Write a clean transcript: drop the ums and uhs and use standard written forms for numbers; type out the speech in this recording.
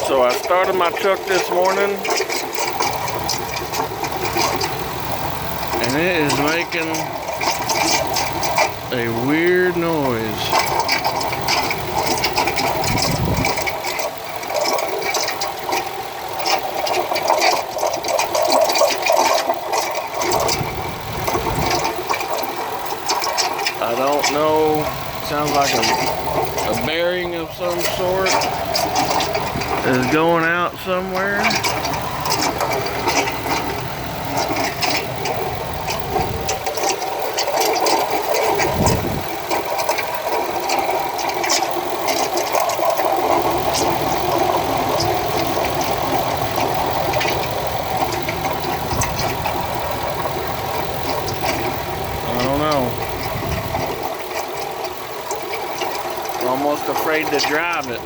So I started my truck this morning and it is making a weird noise. I don't know, sounds like a bearing of some sort is going out somewhere. I don't know. Almost afraid to drive it.